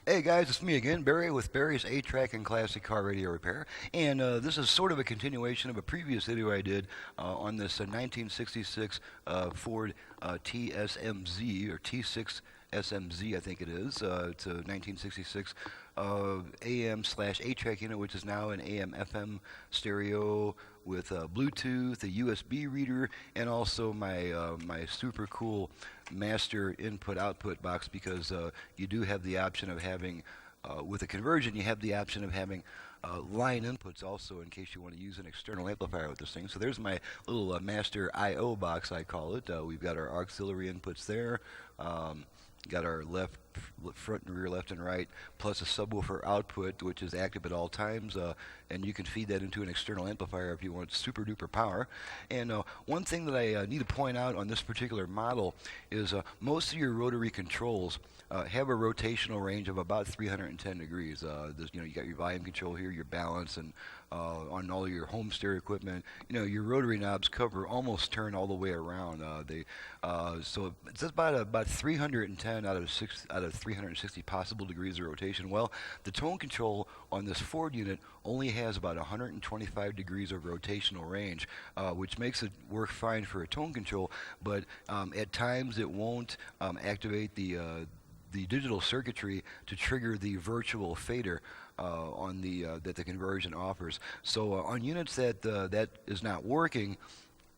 Hey guys, it's me again, Barry with Barry's 8-Track and Classic Car Radio Repair. And this is sort of a continuation of a previous video I did on this 1966 Ford TSMZ, or T6 SMZ, I think it is. It's a 1966 AM slash 8-track unit, which is now an AM FM stereo with Bluetooth, a USB reader, and also my super cool master input-output box, because you do have the option of having, with a conversion, you have the option of having line inputs also in case you want to use an external amplifier with this thing. So there's my little master I/O box, I call it. We've got our auxiliary inputs there. Got our front and rear, left and right, plus a subwoofer output, which is active at all times, and you can feed that into an external amplifier if you want super duper power. And one thing that I need to point out on this particular model is most of your rotary controls have a rotational range of about 310 degrees. You got your volume control here, your balance, and on all your home stereo equipment, your rotary knobs cover almost turn all the way around. So it's about 310 out of 360 possible degrees of rotation. Well, the tone control on this Ford unit only has about 125 degrees of rotational range, which makes it work fine for a tone control, but at times it won't activate the digital circuitry to trigger the virtual fader that the conversion offers. So on units that is not working,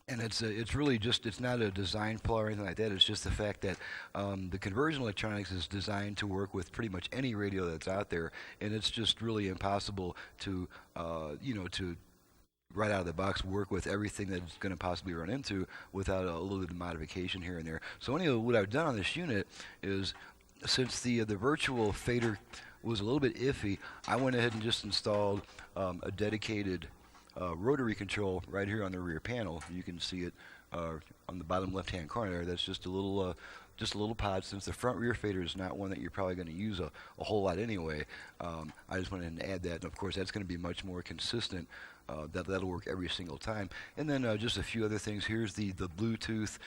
and it's really just, it's not a design flaw or anything like that. It's just the fact that the conversion electronics is designed to work with pretty much any radio that's out there, and it's just really impossible to to right out of the box work with everything that it's going to possibly run into without a little bit of modification here and there. So anyway, what I've done on this unit is, since the virtual fader was a little bit iffy, I went ahead and just installed a dedicated rotary control right here on the rear panel. You can see it on the bottom left-hand corner there. That's just a little pod. Since the front rear fader is not one that you're probably going to use a whole lot anyway, I just went ahead and add that. And of course, that's going to be much more consistent. That'll work every single time. And then just a few other things. Here's the Bluetooth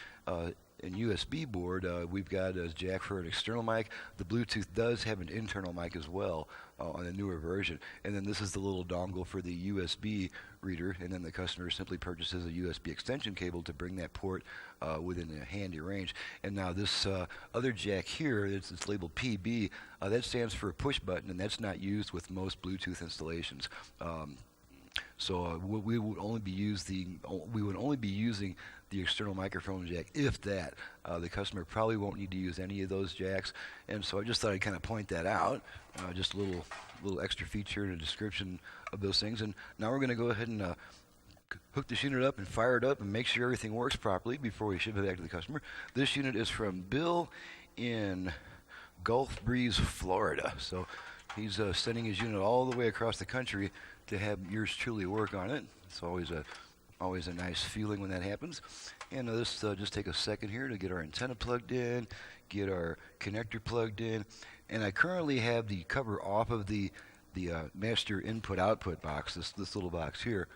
and USB board. We've got a jack for an external mic. The Bluetooth does have an internal mic as well on the newer version. And then this is the little dongle for the USB reader, and then the customer simply purchases a USB extension cable to bring that port within a handy range. And now this other jack here, it's labeled PB, that stands for a push button, and that's not used with most Bluetooth installations. So we would only be using the external microphone jack, if that. The customer probably won't need to use any of those jacks, and so I just thought I'd kind of point that out. Just a little extra feature and a description of those things. And now we're going to go ahead and hook this unit up and fire it up and make sure everything works properly before we ship it back to the customer. This unit is from Bill in Gulf Breeze, Florida. So he's sending his unit all the way across the country to have yours truly work on it. It's always a nice feeling when that happens. And let's just take a second here to get our antenna plugged in, get our connector plugged in, and I currently have the cover off of the master input-output box, this little box here.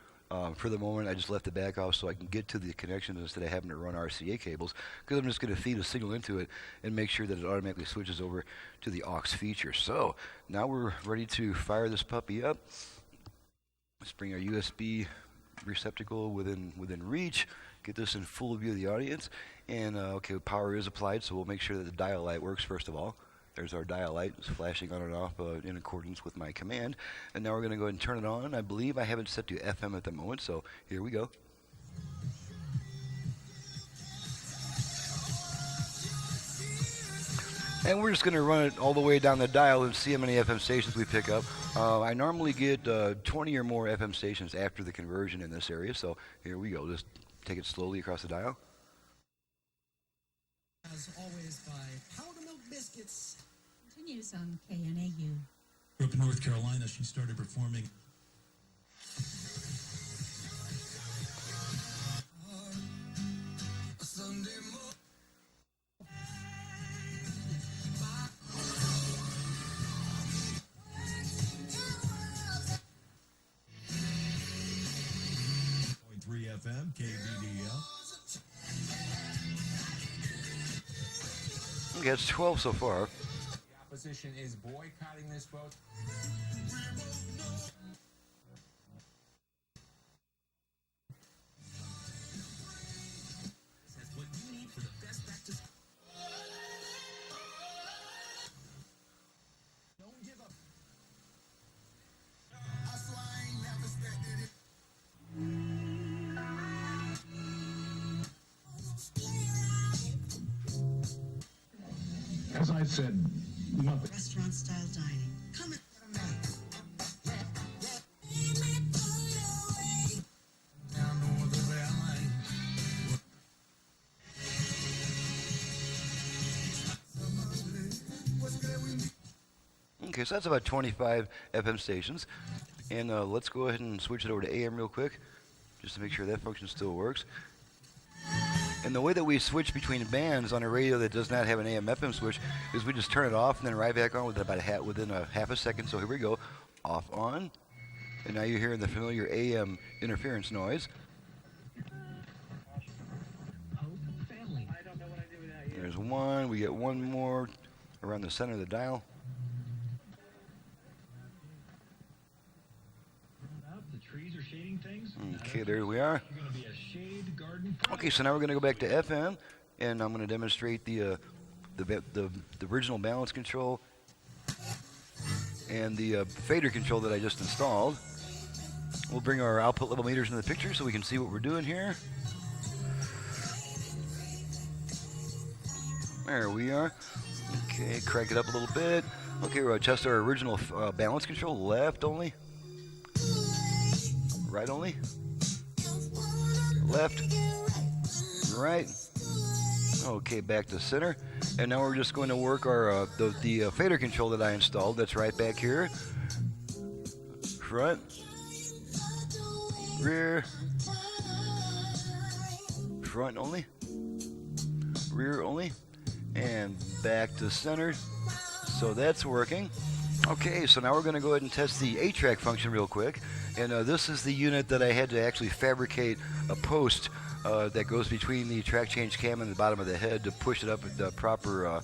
For the moment, I just left the back off so I can get to the connections instead of having to run RCA cables, because I'm just going to feed a signal into it and make sure that it automatically switches over to the aux feature. So now we're ready to fire this puppy up. Let's bring our USB receptacle within reach, get this in full view of the audience, and okay, power is applied, so we'll make sure that the dial light works first of all. There's our dial light. It's flashing on and off in accordance with my command. And now we're going to go ahead and turn it on. I believe I have it set to FM at the moment, so here we go. And we're just going to run it all the way down the dial and see how many FM stations we pick up. I normally get 20 or more FM stations after the conversion in this area, so here we go. Just take it slowly across the dial. As always, by Powder Milk Biscuits. Continues on KNAU. Grew up in North Carolina, she started performing. FM, KBDL. Okay, it's 12 so far. The opposition is boycotting this vote. That's what you need for the best back to school. Don't give up. I swear I ain't never expected it. As I said, nothing. Restaurant-style dining. Come and Okay, so that's about 25 FM stations. And let's go ahead and switch it over to AM real quick, just to make sure that function still works. And the way that we switch between bands on a radio that does not have an AM FM switch is we just turn it off and then right back on within a half a second. So here we go, off, on. And now you're hearing the familiar AM interference noise. There's one, we get one more around the center of the dial. The trees are shading things. Okay, there we are. You're going to be a shade garden. Okay, so now we're going to go back to FM, and I'm going to demonstrate the original balance control and the fader control that I just installed. We'll bring our output level meters into the picture so we can see what we're doing here. There we are. Okay, crank it up a little bit. Okay, we're going to test our original balance control. Left only. Right only. Left. Right. Okay, back to center. And now we're just going to work our the fader control that I installed. That's right back here. Front. Rear. Front only. Rear only. And back to center. So that's working. Okay, so now we're going to go ahead and test the 8-track function real quick. And this is the unit that I had to actually fabricate a post that goes between the track change cam and the bottom of the head to push it up at the proper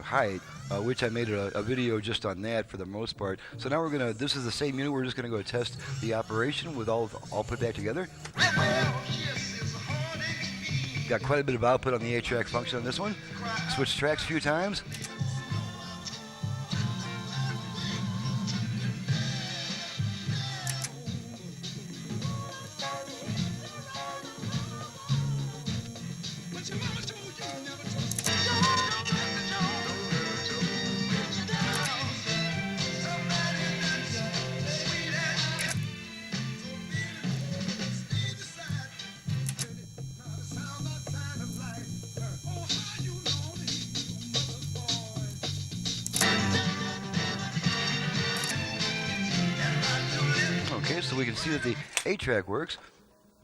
height, which I made a video just on that for the most part. So now we're going to, this is the same unit, we're just going to go test the operation with all put back together. Got quite a bit of output on the 8-track function on this one. Switch tracks a few times. Okay, so we can see that the 8-track works,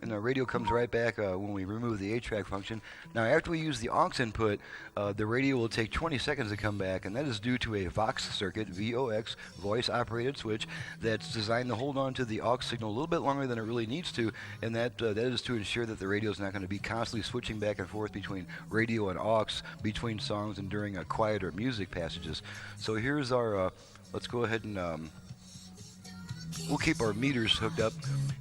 and the radio comes right back when we remove the 8-track function. Now, after we use the aux input, the radio will take 20 seconds to come back, and that is due to a VOX circuit, VOX, voice-operated switch, that's designed to hold on to the aux signal a little bit longer than it really needs to, and that is to ensure that the radio is not going to be constantly switching back and forth between radio and aux between songs and during quieter music passages. So here's our, let's go ahead and we'll keep our meters hooked up,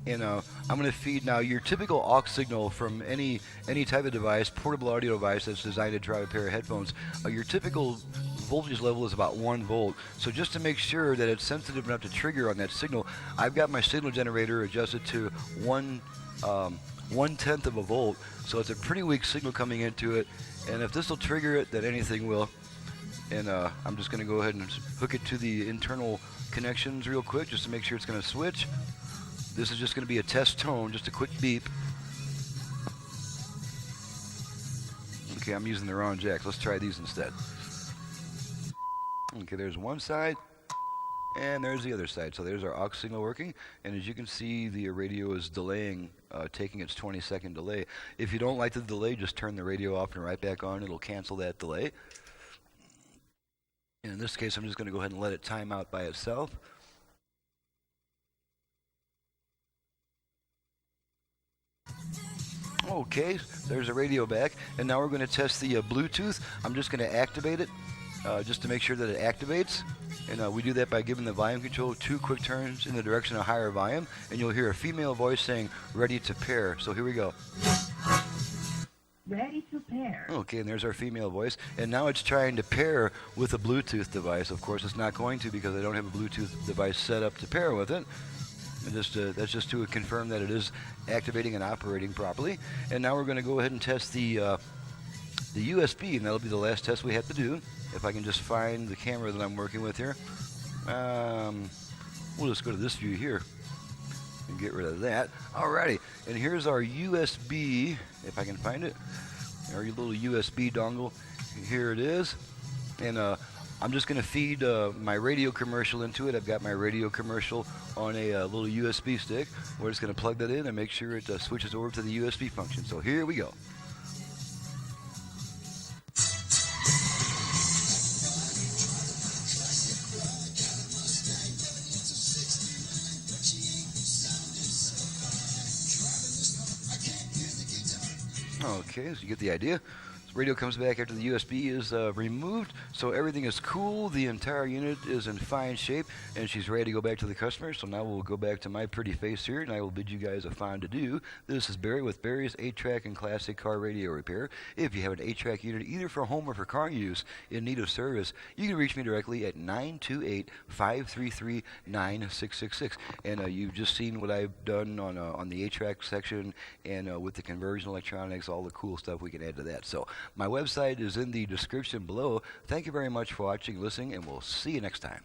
and I'm going to feed now your typical aux signal from any type of device, portable audio device that's designed to drive a pair of headphones. Your typical voltage level is about 1 volt. So just to make sure that it's sensitive enough to trigger on that signal, I've got my signal generator adjusted to 1/10 of a volt. So it's a pretty weak signal coming into it, and if this will trigger it, then anything will. And I'm just going to go ahead and hook it to the internal connections real quick just to make sure it's going to switch. This is just going to be a test tone, just a quick beep. Okay, I'm using the wrong jacks. Let's try these instead. Okay, there's one side, and there's the other side. So there's our aux signal working, and as you can see, the radio is delaying, taking its 20-second delay. If you don't like the delay, just turn the radio off and right back on. It'll cancel that delay. And in this case, I'm just going to go ahead and let it time out by itself. Okay, there's the radio back. And now we're going to test the Bluetooth. I'm just going to activate it. just to make sure that it activates. And we do that by giving the volume control 2 quick turns in the direction of higher volume, and you'll hear a female voice saying, ready to pair. So here we go. Ready to pair. Okay, and there's our female voice. And now it's trying to pair with a Bluetooth device. Of course, it's not going to because I don't have a Bluetooth device set up to pair with it. And that's just to confirm that it is activating and operating properly. And now we're going to go ahead and test the USB, and that'll be the last test we have to do. If I can just find the camera that I'm working with here. We'll just go to this view here and get rid of that. Alrighty, and here's our USB, if I can find it. Our little USB dongle. Here it is. And I'm just going to feed my radio commercial into it. I've got my radio commercial on a little USB stick. We're just going to plug that in and make sure it switches over to the USB function. So here we go. Okay, so you get the idea. So radio comes back after the USB is removed, so everything is cool. The entire unit is in fine shape, and she's ready to go back to the customer. So now we'll go back to my pretty face here, and I will bid you guys a fond adieu. This is Barry with Barry's 8-track and classic car radio repair. If you have an 8-track unit, either for home or for car use, in need of service, you can reach me directly at 928-533-9666. And you've just seen what I've done on the 8-track section, and with the conversion electronics, all the cool stuff we can add to that. So my website is in the description below. Thank you very much for watching, listening, and we'll see you next time.